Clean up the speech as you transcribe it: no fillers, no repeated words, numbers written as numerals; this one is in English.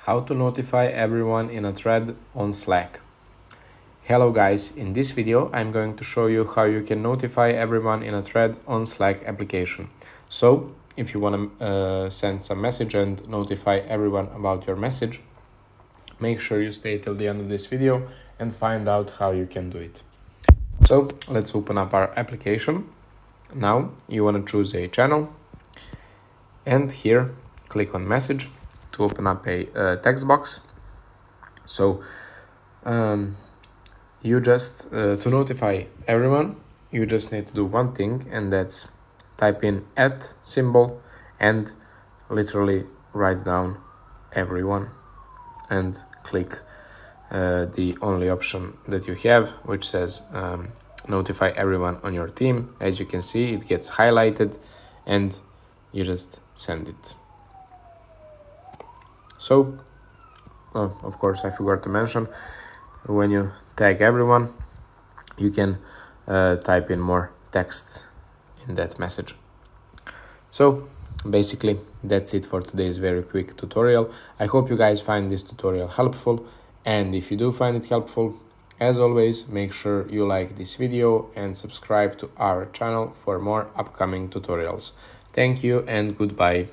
How to notify everyone in a thread on Slack. Hello guys, in this video I'm going to show you how you can notify everyone in a thread on Slack application. So if you want to send some message and notify everyone about your message, make sure you stay till the end of this video and find out how you can do it. So let's open up our application. Now you want to choose a channel and here click on message to open up a text box. So you just to notify everyone, you just need to do one thing, and that's type in @ symbol and literally write down everyone and click the only option that you have, which says notify everyone on your team. As you can see, it gets highlighted and you just send it. So of course I forgot to mention, when you tag everyone, you can type in more text in that message. So basically that's it for today's very quick tutorial. I hope you guys find this tutorial helpful, and if you do find it helpful, as always, make sure you like this video and subscribe to our channel for more upcoming tutorials. Thank you and goodbye.